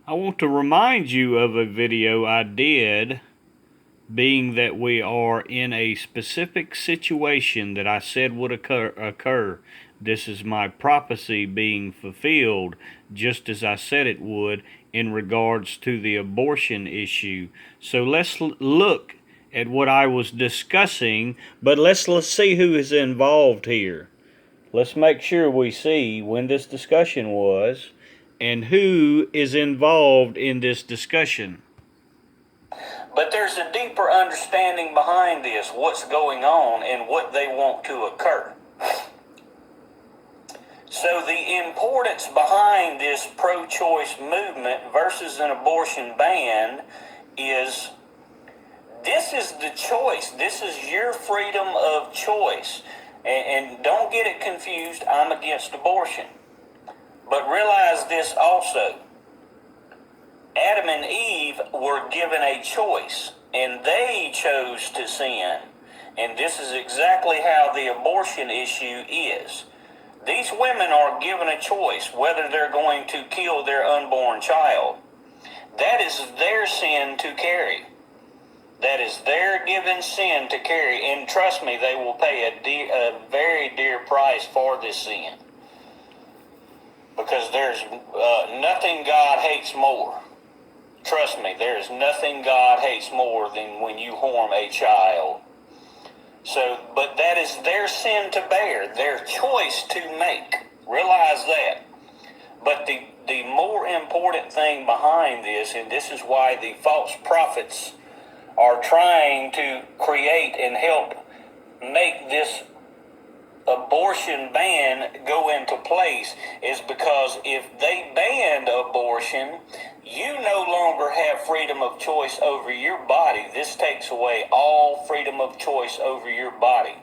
I want to remind you of a video I did, being that we are in a specific situation that I said would occur. This is my prophecy being fulfilled, just as I said it would in regards to the abortion issue. So let's look at what I was discussing, but let's see who is involved here. Let's make sure we see when this discussion was and who is involved in this discussion. But there's a deeper understanding behind this, what's going on and what they want to occur. So the importance behind this pro-choice movement versus an abortion ban is this is the choice. This is your freedom of choice. And don't get it confused, I'm against abortion. But realize this also. Adam and Eve were given a choice, and they chose to sin. And this is exactly how the abortion issue is. These women are given a choice whether they're going to kill their unborn child. That is their sin to carry. That is their given sin to carry. And trust me, they will pay a very dear price for this sin. Because there's nothing God hates more. Trust me, there is nothing God hates more than when you harm a child. So, but that is their sin to bear, their choice to make. Realize that. But the more important thing behind this, and this is why the false prophets are trying to create and help make this abortion ban go into place, is because if they banned abortion, you no longer have freedom of choice over your body. This takes away all freedom of choice over your body.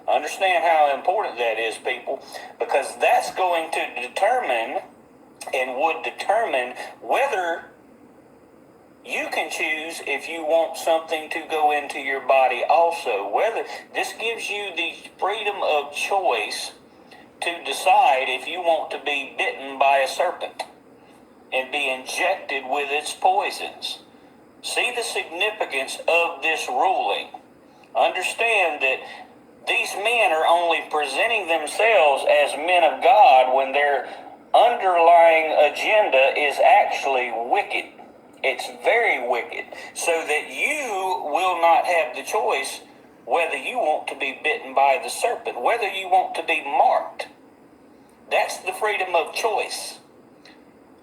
Understand how important that is, people, because that's going to determine and would determine whether you can choose if you want something to go into your body also. Whether this gives you the freedom of choice to decide if you want to be bitten by a serpent and be injected with its poisons. See the significance of this ruling. Understand that these men are only presenting themselves as men of God when their underlying agenda is actually wicked. It's very wicked, so that you will not have the choice whether you want to be bitten by the serpent, whether you want to be marked. That's the freedom of choice.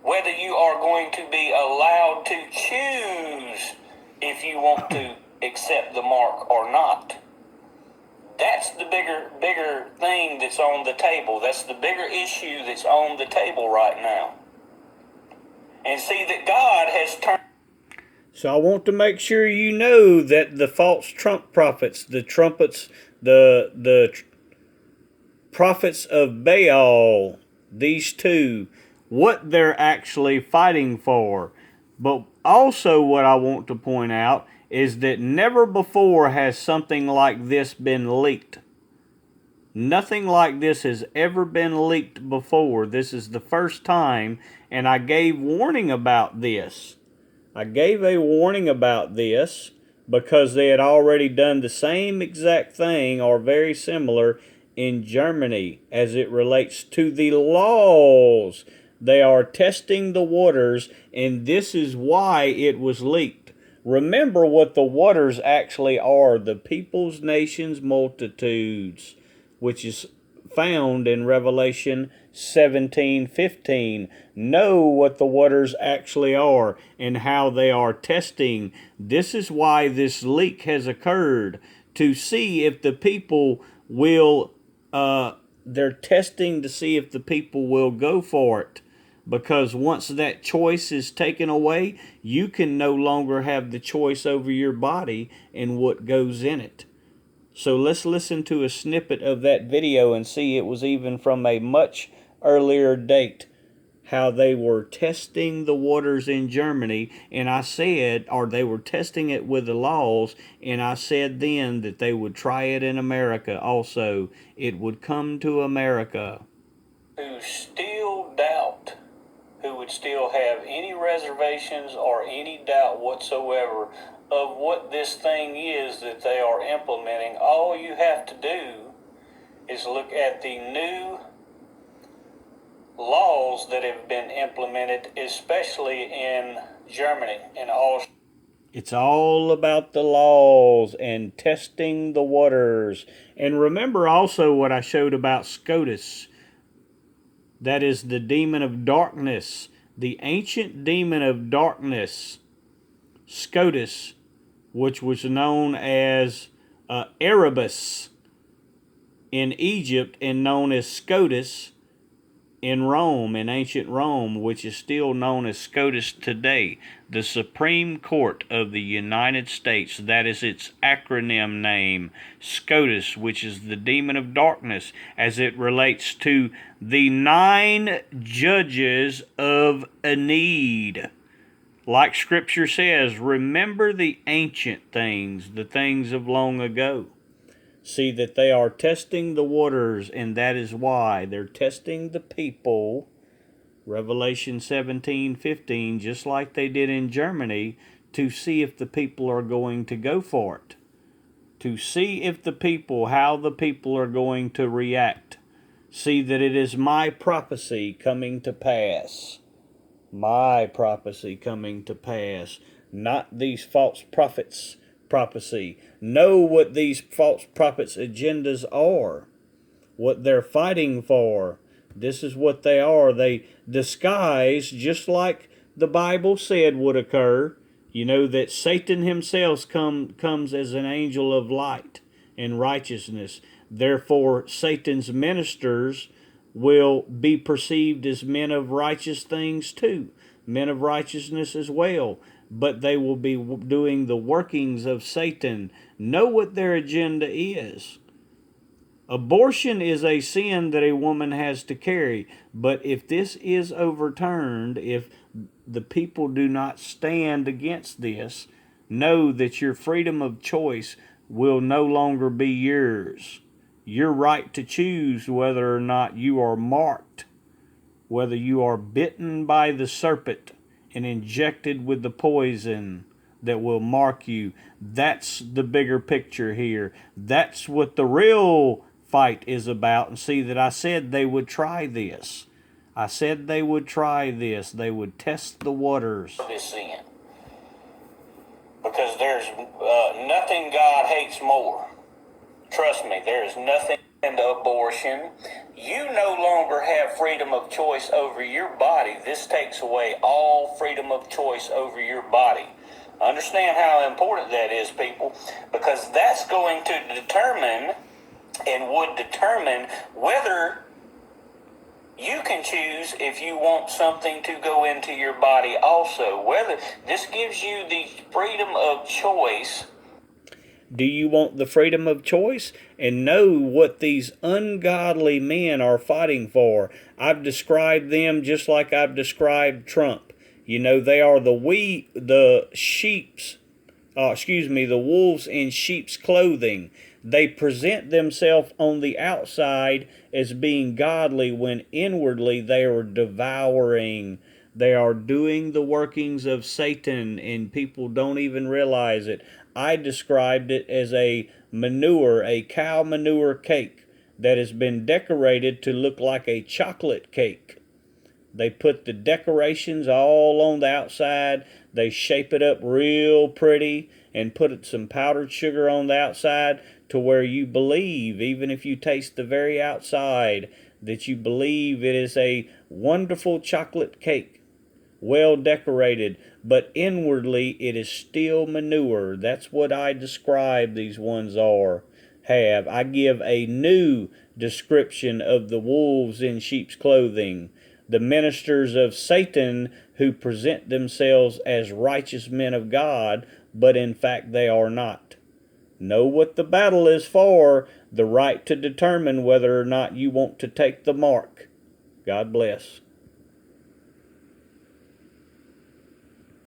Whether you are going to be allowed to choose if you want to accept the mark or not. That's the bigger thing that's on the table. That's the bigger issue that's on the table right now. And see that God has turned. So I want to make sure you know that the false trump prophets, the prophets of Baal, these two, what they're actually fighting for. But also what I want to point out is that never before has something like this been leaked. Nothing like this has ever been leaked before. This is the first time, and I gave warning about this. I gave a warning about this because they had already done the same exact thing or very similar in Germany as it relates to the laws. They are testing the waters, and this is why it was leaked. Remember what the waters actually are: the peoples, nations, multitudes, which is found in Revelation 17:15. Know what the waters actually are and how they are testing. This is why this leak has occurred, to see if the people will, they're testing to see if the people will go for it. Because once that choice is taken away, you can no longer have the choice over your body and what goes in it. So let's listen to a snippet of that video and see. It was even from a much earlier date, how they were testing the waters in Germany. And I said, or they were testing it with the laws, and I said then that they would try it in America also. It would come to America. Who still doubt, who would still have any reservations or any doubt whatsoever of what this thing is that they are implementing, all you have to do is look at the new laws that have been implemented, especially in Germany and Austria. It's all about the laws and testing the waters. And remember also what I showed about Scotus. That is the demon of darkness, the ancient demon of darkness, Scotus, which was known as Erebus in Egypt and known as Scotus in Rome, in ancient Rome, which is still known as SCOTUS today, the Supreme Court of the United States. That is its acronym name, SCOTUS, which is the demon of darkness, as it relates to the 9 judges of Enid. Like Scripture says, remember the ancient things, the things of long ago. See that they are testing the waters, and that is why they're testing the people. Revelation 17:15, just like they did in Germany, to see if the people are going to go for it. To see if the people, how the people are going to react. See that it is my prophecy coming to pass. My prophecy coming to pass, not these false prophets' prophecy. Know what these false prophets' agendas are, what they're fighting for. This is what they are. They disguise, just like the Bible said would occur. You know that Satan himself comes as an angel of light and righteousness. Therefore, Satan's ministers will be perceived as men of righteous things too, men of righteousness as well. But they will be doing the workings of Satan. Know what their agenda is. Abortion is a sin that a woman has to carry. But if this is overturned, if the people do not stand against this, know that your freedom of choice will no longer be yours. Your right to choose whether or not you are marked, whether you are bitten by the serpent and injected with the poison that will mark you. That's the bigger picture here. That's what the real fight is about. And see that I said they would try this. I said they would try this. They would test the waters. This sin. Because there's nothing God hates more. Trust me, there is nothing in abortion. You no longer have freedom of choice over your body. This takes away all freedom of choice over your body. Understand how important that is, people, because that's going to determine and would determine whether you can choose if you want something to go into your body also. Whether this gives you the freedom of choice. Do you want the freedom of choice? And know what these ungodly men are fighting for. I've described them just like I've described Trump. You know, they are the wolves in sheep's clothing. They present themselves on the outside as being godly when inwardly they are devouring. They are doing the workings of Satan, and people don't even realize it. I described it as a cow manure cake that has been decorated to look like a chocolate cake. They put the decorations all on the outside. They shape it up real pretty and put some powdered sugar on the outside to where you believe, even if you taste the very outside, that you believe it is a wonderful chocolate cake, well decorated, but inwardly it is still manure. That's what I describe these ones have. I give a new description of the wolves in sheep's clothing, the ministers of Satan who present themselves as righteous men of God, but in fact they are not. Know what the battle is for, the right to determine whether or not you want to take the mark. God bless.